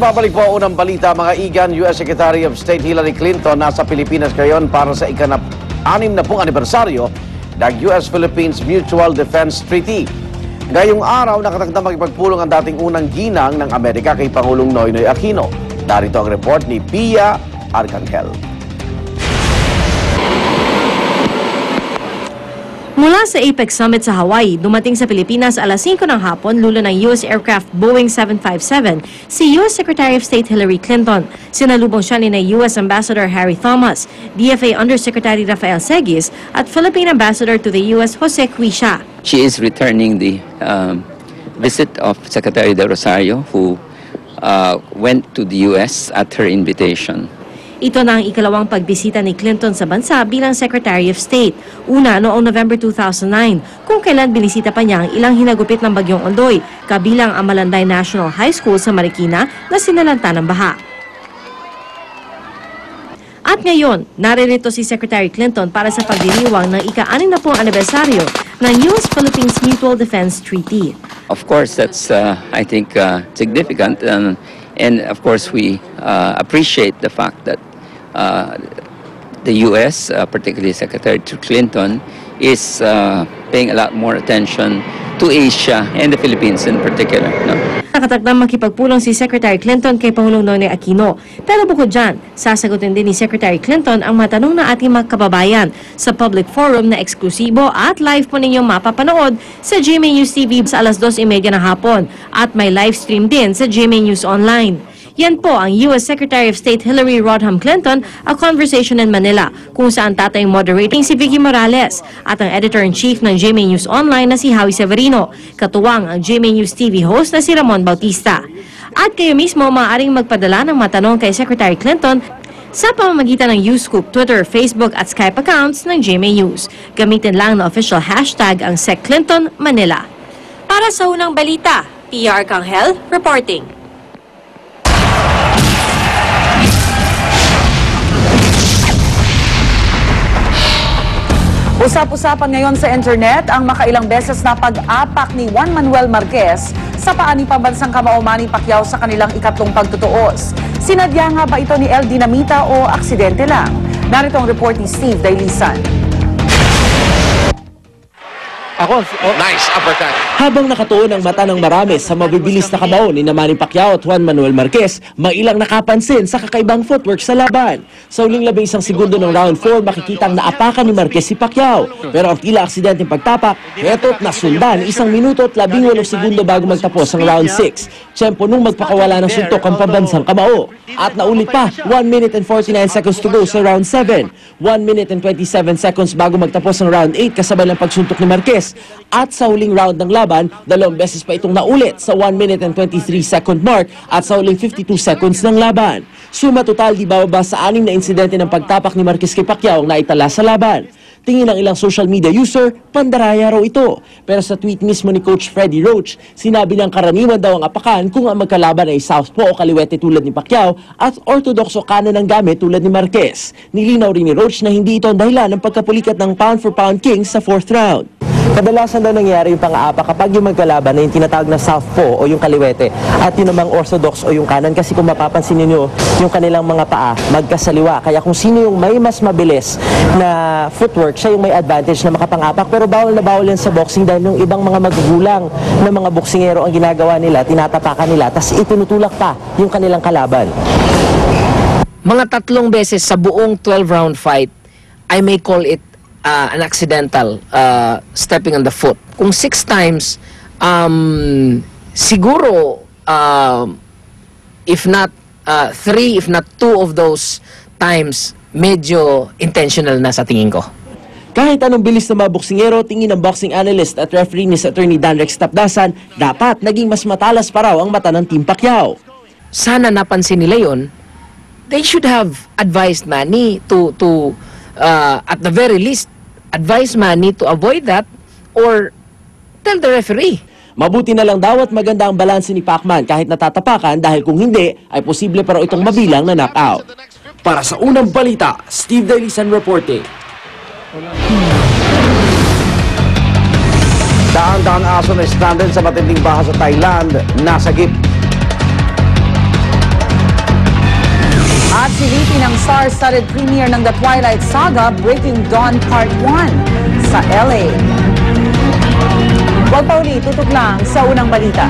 Nagbabalik po ang unang balita, mga igan. US Secretary of State Hillary Clinton nasa Pilipinas ngayon para sa ika-6 na anibersaryo ng US-Philippines Mutual Defense Treaty. Ngayong araw, nakatakdang makipagpulong ang dating unang ginang ng Amerika kay Pangulong Noynoy Aquino. Narito ang report ni Pia Arcangel. Mula sa APEC Summit sa Hawaii, dumating sa Pilipinas alas 5 ng hapon lulo ng US aircraft Boeing 757 si US Secretary of State Hillary Clinton. Sinalubong siya ni US Ambassador Harry Thomas, DFA Undersecretary Rafael Seguis at Philippine Ambassador to the US Jose Cuisia. She is returning the visit of Secretary De Rosario, who went to the US at her invitation. Ito na ang ikalawang pagbisita ni Clinton sa bansa bilang Secretary of State. Una noong November 2009, kung kailan binisita pa niya ang ilang hinagupit ng Bagyong Ondoy, kabilang ang Malanday National High School sa Marikina na sinalanta ng baha. At ngayon, naririto si Secretary Clinton para sa pagdiriwang ng ika-60 anibersaryo ng US-Philippines Mutual Defense Treaty. Of course, that's, I think, significant. And of course, we appreciate the fact that the U.S., particularly Secretary Clinton, is paying a lot more attention to Asia and the Philippines in particular. No? Nakatakdang makipagpulong si Secretary Clinton kay Pangulong Noynoy Aquino. Pero bukod dyan, sasagutin din ni Secretary Clinton ang mga tanong ng ating mga kababayan sa public forum na eksklusibo at live po ninyong mapapanood sa GMA News TV sa alas 2:30 ng hapon at may live stream din sa GMA News Online. Yan po ang US Secretary of State Hillary Rodham Clinton, A Conversation in Manila, kung saan tatayong moderating si Vicky Morales at ang Editor-in-Chief ng GMA News Online na si Howie Severino, katuwang ang GMA News TV host na si Ramon Bautista. At kayo mismo maaaring magpadala ng matanong kay Secretary Clinton sa pamamagitan ng YouScoop, Twitter, Facebook at Skype accounts ng GMA News. Gamitin lang na official hashtag ang SecClintonManila. Para sa unang balita, Pia Arcangel reporting. Usap-usapan ngayon sa internet ang makailang beses na pag-apak ni Juan Manuel Marquez sa paa ni pambansang kamao Manny Pacquiao sa kanilang ikatlong pagtutuos. Sinadya nga ba ito ni El Dinamita o aksidente lang? Narito ang report ni Steve Dailisan. Nice uppercut. Habang nakatuon ang mata ng marami sa mabibilis na kamao ni Manny Pacquiao at Juan Manuel Marquez, may ilang nakapansin sa kakaibang footwork sa laban. Sa uling 11 segundo ng round 4, makikitang naapakan ni Marquez si Pacquiao. Pero ang tila aksidenteng pagtapak, ito't nasundan 1 minuto at 18 segundo bago magtapos ang round 6. Tiyempo nung magpakawala ng suntok ang pambansang kamao. At naulit pa, 1 minute and 49 seconds to go sa round 7. 1 minute and 27 seconds bago magtapos ang round 8 kasabay ng pagsuntok ni Marquez. At sa huling round ng laban, 2 beses pa itong naulit sa 1 minute and 23 second mark at sa huling 52 seconds ng laban. Suma total di bababa sa 6 na insidente ng pagtapak ni Marquez kay Pacquiao ang naitala sa laban. Tingin ng ilang social media user, pandaraya raw ito. Pero sa tweet mismo ni Coach Freddie Roach, sinabi niyang karaniwan daw ang apakan kung ang magkalaban ay southpaw o kaliwete tulad ni Pacquiao at orthodox o kanan ang gamit tulad ni Marquez. Nilinaw rin ni Roach na hindi ito ang dahilan ng pagkapulikat ng pound-for-pound king sa 4th round. Kadalasan daw nangyari yung pang-aapak kapag yung magkalaban na yung tinatawag na southpaw o yung kaliwete at yung namang orthodox o yung kanan, kasi kung mapapansin niyo yung kanilang mga paa magkasaliwa. Kaya kung sino yung may mas mabilis na footwork, siya yung may advantage na makapang-apak. Pero bawal na bawal yan sa boxing dahil yung ibang mga magugulang na mga boksingero ang ginagawa nila, tinatapakan nila, tas itinutulak pa yung kanilang kalaban. Mga 3 beses sa buong 12-round fight, I may call it an accidental stepping on the foot. Kung 6 times, siguro if not 3, if not 2 of those times, medyo intentional na sa tingin ko. Kahit anong bilis ng mga boksingero, tingin ng boxing analyst at referee ni Attorney Dan Rex Tapdasan, dapat naging mas matalas pa raw ang mata ng Team Pacquiao. Sana napansin nila yon. They should have advised Manny to at the very least, advise Manny to avoid that or tell the referee. Mabuti na lang daw at maganda ang balanse ni Pacman kahit natatapakan dahil kung hindi ay posible pa raw itong mabilang na knockout. Para sa unang balita, Steve Dailisan reporting. Daang-daang aso na stranded sa matinding baha sa Thailand, nasagip. At silipin ang star-studded premiere ng The Twilight Saga Breaking Dawn Part 1 sa LA. Huwag pa uli, tutok lang sa unang balita.